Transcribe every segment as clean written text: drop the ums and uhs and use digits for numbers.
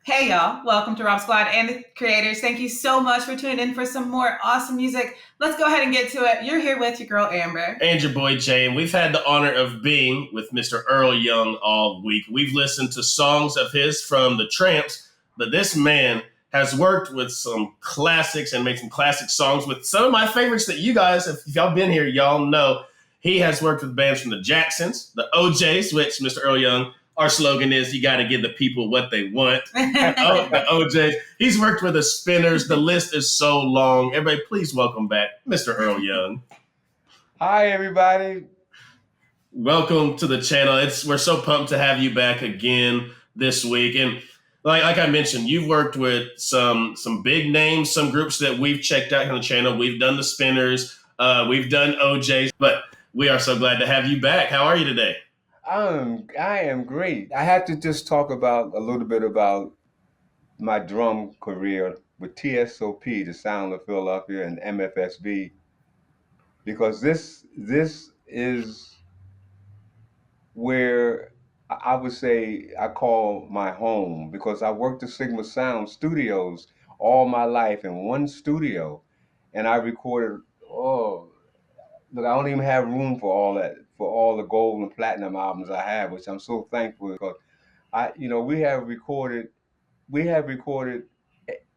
Hey y'all, welcome to Rob Squad and the creators. Thank you so much for tuning in for some more awesome music. Let's go ahead and get to it. You're here with your girl Amber. And your boy Jay, and we've had the honor of being with Mr. Earl Young all week. We've listened to songs of his from the Tramps, but this man has worked with some classics and made some classic songs with some of my favorites that you guys, if y'all been here, y'all know. He has worked with bands from the Jacksons, the OJs, which Mr. Earl Young, our slogan is you got to give the people what they want. The OJs. He's worked with the Spinners. The list is so long. Everybody, please welcome back Mr. Earl Young. Hi, everybody. Welcome to the channel. We're so pumped to have you back again this week. And like I mentioned, you've worked with some big names, some groups that we've checked out on the channel. We've done the Spinners, we've done OJs, but we are so glad to have you back. How are you today? I am great. I have to just talk about a little bit about my drum career with TSOP, the Sound of Philadelphia, and MFSB, because this is where I would say I call my home, because I worked at Sigma Sound Studios all my life in one studio, and I recorded. Oh, look, I don't even have room for all that, for all the gold and platinum albums I have, which I'm so thankful because we have recorded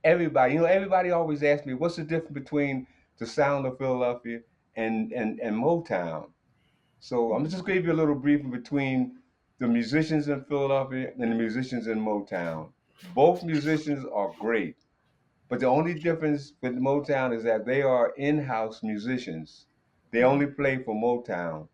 everybody. Everybody always asks me, what's the difference between the Sound of Philadelphia and Motown? So I'm just going to give you a little briefing between the musicians in Philadelphia and the musicians in Motown. Both musicians are great, but the only difference with Motown is that they are in-house musicians. They only play for Motown.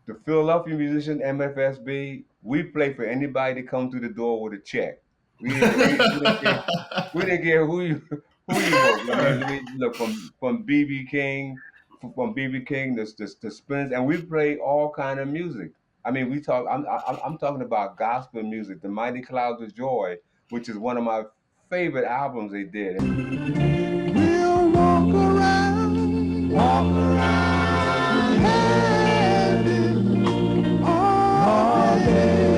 The Philadelphia musician MFSB, we play for anybody that come through the door with a check. We didn't care who you were. I mean, look, from BB King, the Spinners, and we play all kind of music. I mean, I'm talking about gospel music, the Mighty Clouds of Joy, which is one of my favorite albums they did. We'll walk around heaven all day.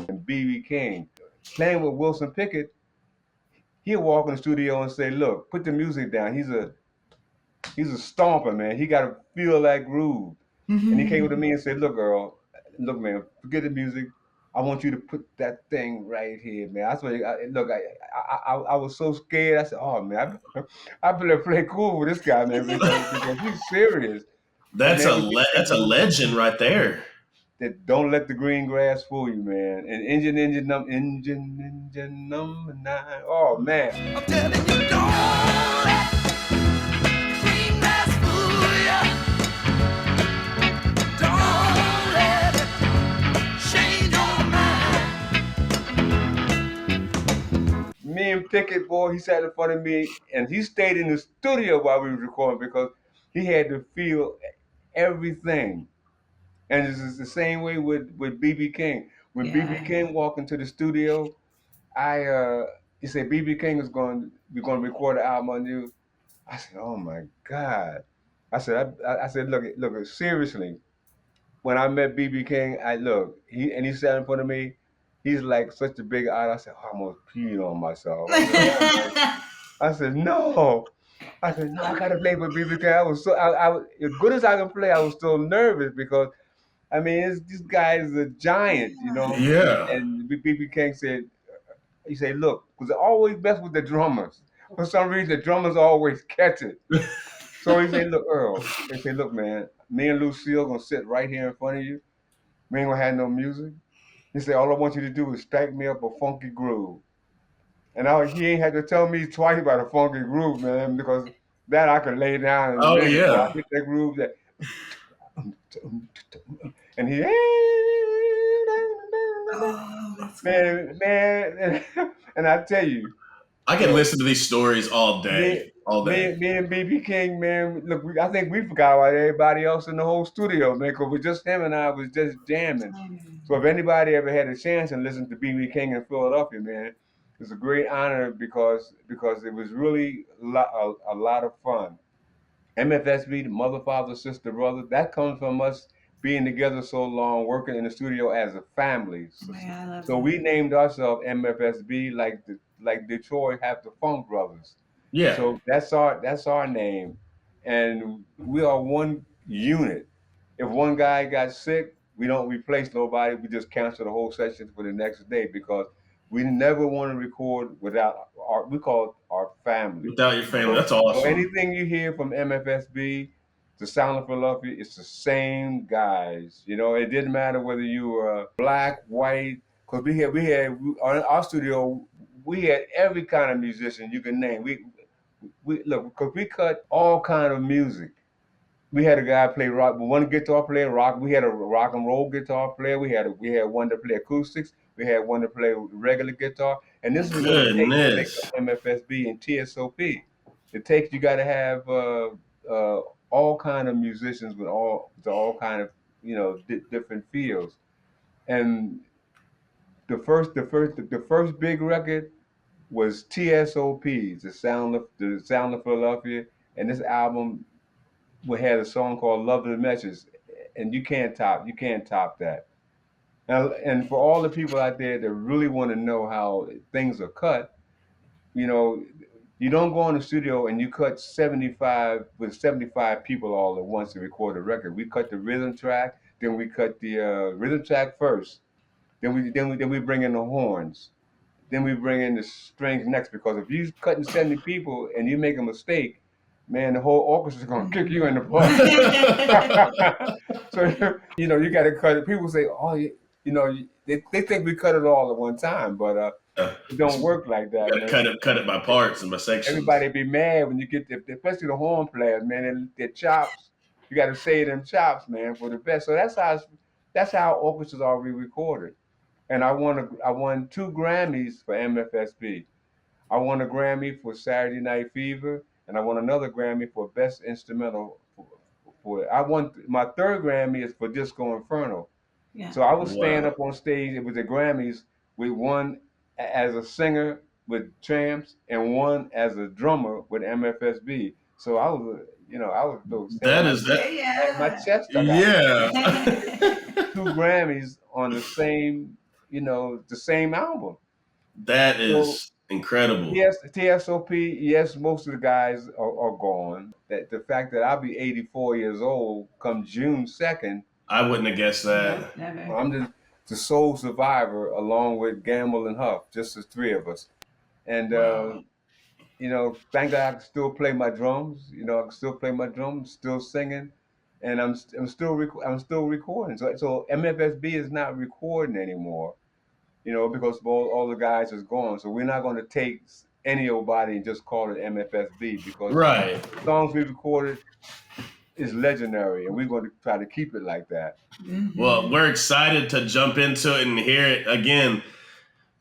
And BB King playing with Wilson Pickett, he'll walk in the studio and say, "Look, put the music down. He's a stomper, man. He got to feel that groove." And he came to me and said, "Look, Earl, look, man, forget the music. I want you to put that thing right here, man." That's what. I was so scared. I said, "Oh man, I better play cool with this guy, man, because he's serious." That's that's a legend right there. That don't let the green grass fool you, man. And engine number 9. Oh man. I'm telling you, don't let green grass fool ya. Don't let it change your mind. Me and Pickett, boy, he sat in front of me, and he stayed in the studio while we were recording because he had to feel everything. And it's the same way with BB King. When BB King walked into the studio, he said BB King is we're going to record an album on you. I said, "Oh my God!" I said, look, seriously. When I met BB King, he sat in front of me. He's like such a big eye. I said, "Oh, I almost peed on myself." I said, "No." I said, "No, I gotta play with BB King." As good as I can play, I was still nervous because I mean, this guy is a giant, Yeah. And BB King said, he said, "Look, because I always mess with the drummers. For some reason, the drummers always catch it." So he said, "Look, Earl," he said, "Look, man, me and Lucille gonna sit right here in front of you. We ain't gonna have no music." He said, "All I want you to do is strike me up a funky groove." And he ain't had to tell me twice about a funky groove, man, because that I could lay down in a minute. Yeah. I hit that groove that, and he, man, and I tell you, I can listen to these stories all day. Me and BB King, man. Look, I think we forgot about everybody else in the whole studio, man. Cause with just him and I was just jamming. So if anybody ever had a chance and listened to BB King in Philadelphia, man, it's a great honor because it was really a lot of fun. MFSB, the mother, father, sister, brother, that comes from us being together so long, working in the studio as a family. So, Yeah, I love so that. we named ourselves MFSB, like Detroit have the Funk Brothers. Yeah. So that's our name, and we are one unit. If one guy got sick, we don't replace nobody. We just cancel the whole session for the next day because we never want to record without we call it our family. Without your family, So, that's so awesome. anything you hear from MFSB, the Sound of Philadelphia, it's the same guys. It didn't matter whether you were black, white, because we had on our studio we had every kind of musician you can name. We look because we cut all kind of music. We had a guy play rock, one guitar player rock. We had a rock and roll guitar player. We had one to play acoustics. We had one to play regular guitar. And this is what it takes to make Goodness. up MFSB and TSOP. It takes you got to have all kind of musicians with all kind of different fields. And the first big record was TSOP's, the Sound of Philadelphia, and this album we had a song called "Love the Message," and you can't top that. And for all the people out there that really want to know how things are cut, you know, you don't go in the studio and you cut 75 people all at once to record a record. We cut the rhythm track, then we cut the rhythm track first, then we bring in the horns, then we bring in the strings next because if you cutting 70 people and you make a mistake, man, the whole orchestra's gonna kick you in the butt. So you got to cut it. People say, oh, they think we cut it all at one time, but it don't work like that, You man. gotta cut it by parts and by sections. Everybody be mad when you get especially the horn players, man. Their chops, you got to say them chops, man, for the best. So that's how orchestras are re-recorded. And I won 2 Grammys for MFSB. I won a Grammy for Saturday Night Fever, and I won another Grammy for Best Instrumental. I won my third Grammy is for Disco Inferno. Yeah. So I was staying Wow. up on stage with the Grammys with one as a singer with Tramps and one as a drummer with MFSB. So I was That saying is that. my Yeah. chest stuck out. Yeah. 2 Grammys on the same album. That So is incredible. yes, TSOP. Yes, most of the guys are gone. That the fact that I'll be 84 years old come June 2nd, I wouldn't have guessed that. Never. I'm the sole survivor along with Gamble and Huff, just the three of us. And Wow. thank God I can still play my drums. I can still play my drums, still singing, and I'm still recording. So MFSB is not recording anymore. Because all the guys is gone. So we're not going to take any old body and just call it MFSB because Right. the songs we recorded is legendary, and we're going to try to keep it like that. Well, we're excited to jump into it and hear it again.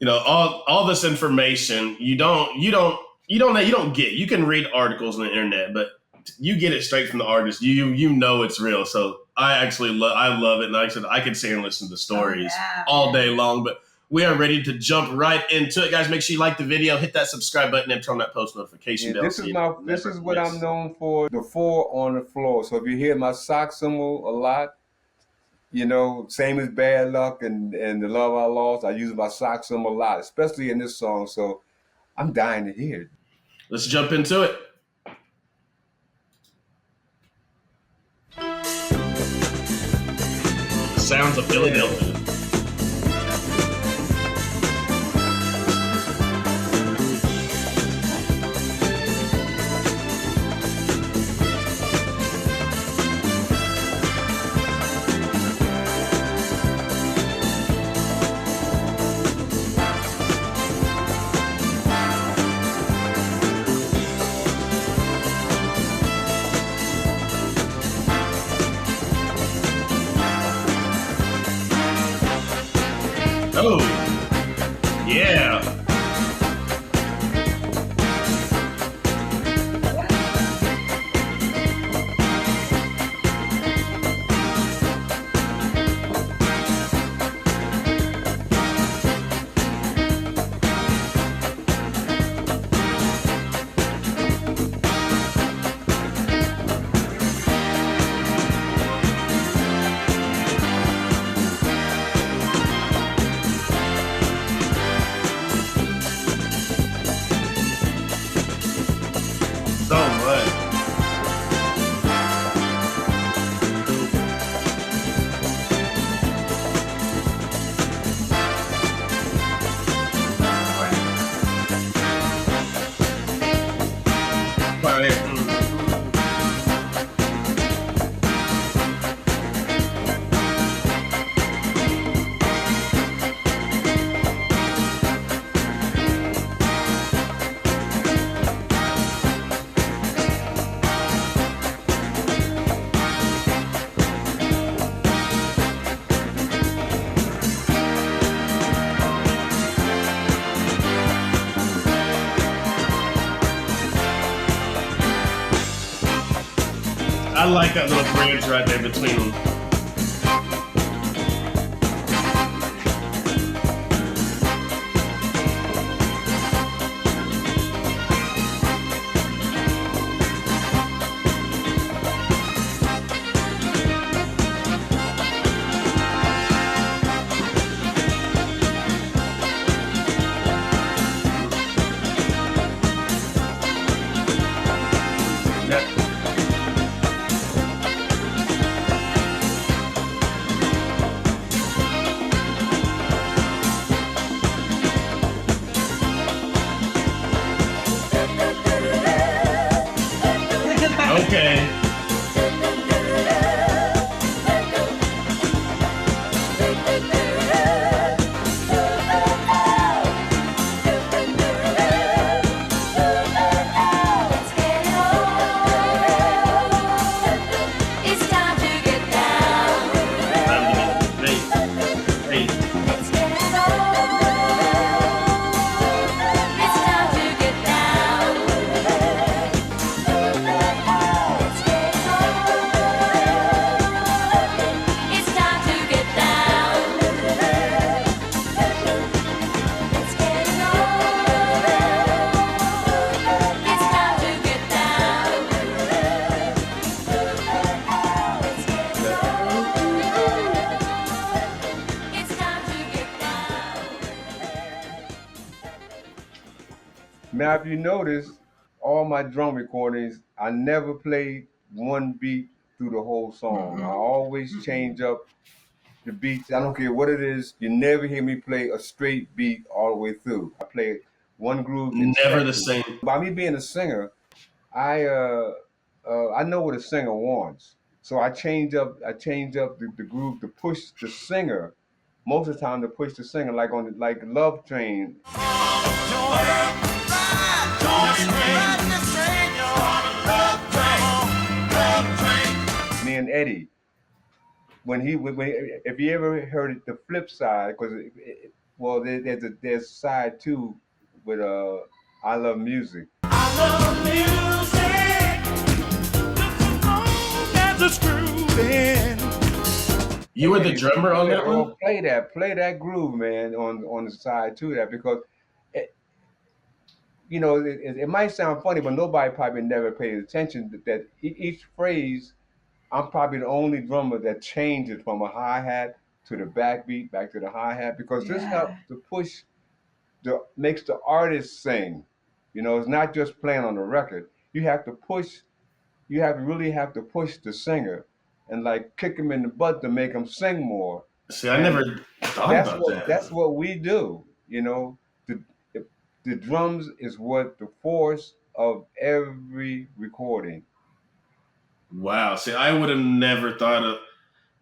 All this information you don't get. You can read articles on the internet, but you get it straight from the artist. You know it's real. So I love it, and like I said, I could sit here and listen to stories all day long. But we are ready to jump right into it, guys. Make sure you like the video, hit that subscribe button, and turn on that post notification bell. This is what I'm known for. The 4 on the floor. So if you hear my sock symbol a lot, same as Bad Luck and the Love I Lost, I use my sock symbol a lot, especially in this song. So I'm dying to hear it. Let's jump into it. Sounds of Philadelphia. Oh, yeah. part right here. I like that little bridge right there between them. Okay. Now, if you notice, all my drum recordings, I never play one beat through the whole song. I always change up the beats. I don't care what it is. You never hear me play a straight beat all the way through. I play one groove in Never the sections. same. By me being a singer, I know what a singer wants. So I change up the groove to push the singer. Most of the time to push the singer, like on like Love Train. Me and Eddie, if you ever heard it, the flip side, because well, there's side two with I Love Music. You were the drummer on that Well, one? play that groove, man, on the side to that, because it, it might sound funny, but nobody probably never paid attention that each phrase, I'm probably the only drummer that changes from a hi-hat to the backbeat back to the hi-hat, because this Yeah. helps to push makes the artist sing. It's not just playing on the record. You really have to push the singer and like kick him in the butt to make him sing more. See, I And never thought about that. that's what we do. The the drums is what the force of every recording. Wow. See, I would have never thought of,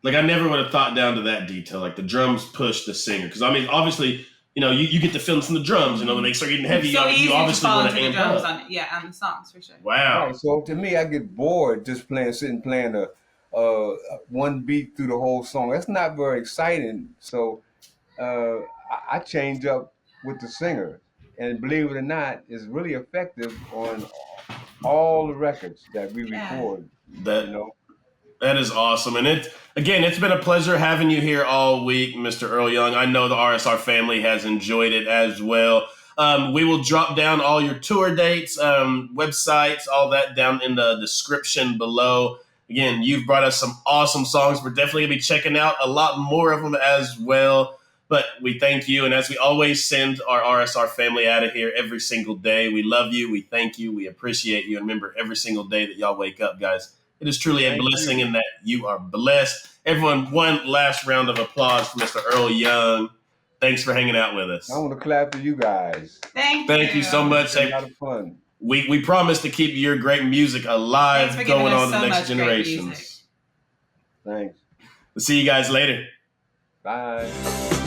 like, I never would have thought down to that detail. Like, the drums push the singer. Because, I mean, obviously, you get the feelings from the drums. When they start getting heavy, It's so easy you to obviously fall want into to the amp drums up. on the songs for sure. Wow. Right. So to me, I get bored just sitting playing a one beat through the whole song. That's not very exciting. So I change up with the singer, and believe it or not, it's really effective on all the records that we Yeah. record. That You know, That is awesome. And it's been a pleasure having you here all week, Mr. Earl Young. I know the RSR family has enjoyed it as well. We will drop down all your tour dates, websites, all that down in the description below. Again, you've brought us some awesome songs. We're definitely going to be checking out a lot more of them as well. But we thank you. And as we always send our RSR family out of here every single day, we love you. We thank you. We appreciate you. And remember, every single day that y'all wake up, guys, it is truly a Thank blessing you. in that you are blessed. Everyone, one last round of applause for Mr. Earl Young. Thanks for hanging out with us. I want to clap for you guys. Thank Thank you so much. It's been a lot of fun. we promise to keep your great music alive, Thanks for giving going us on to so the next much great music. generations. Thanks. We'll see you guys later. Bye.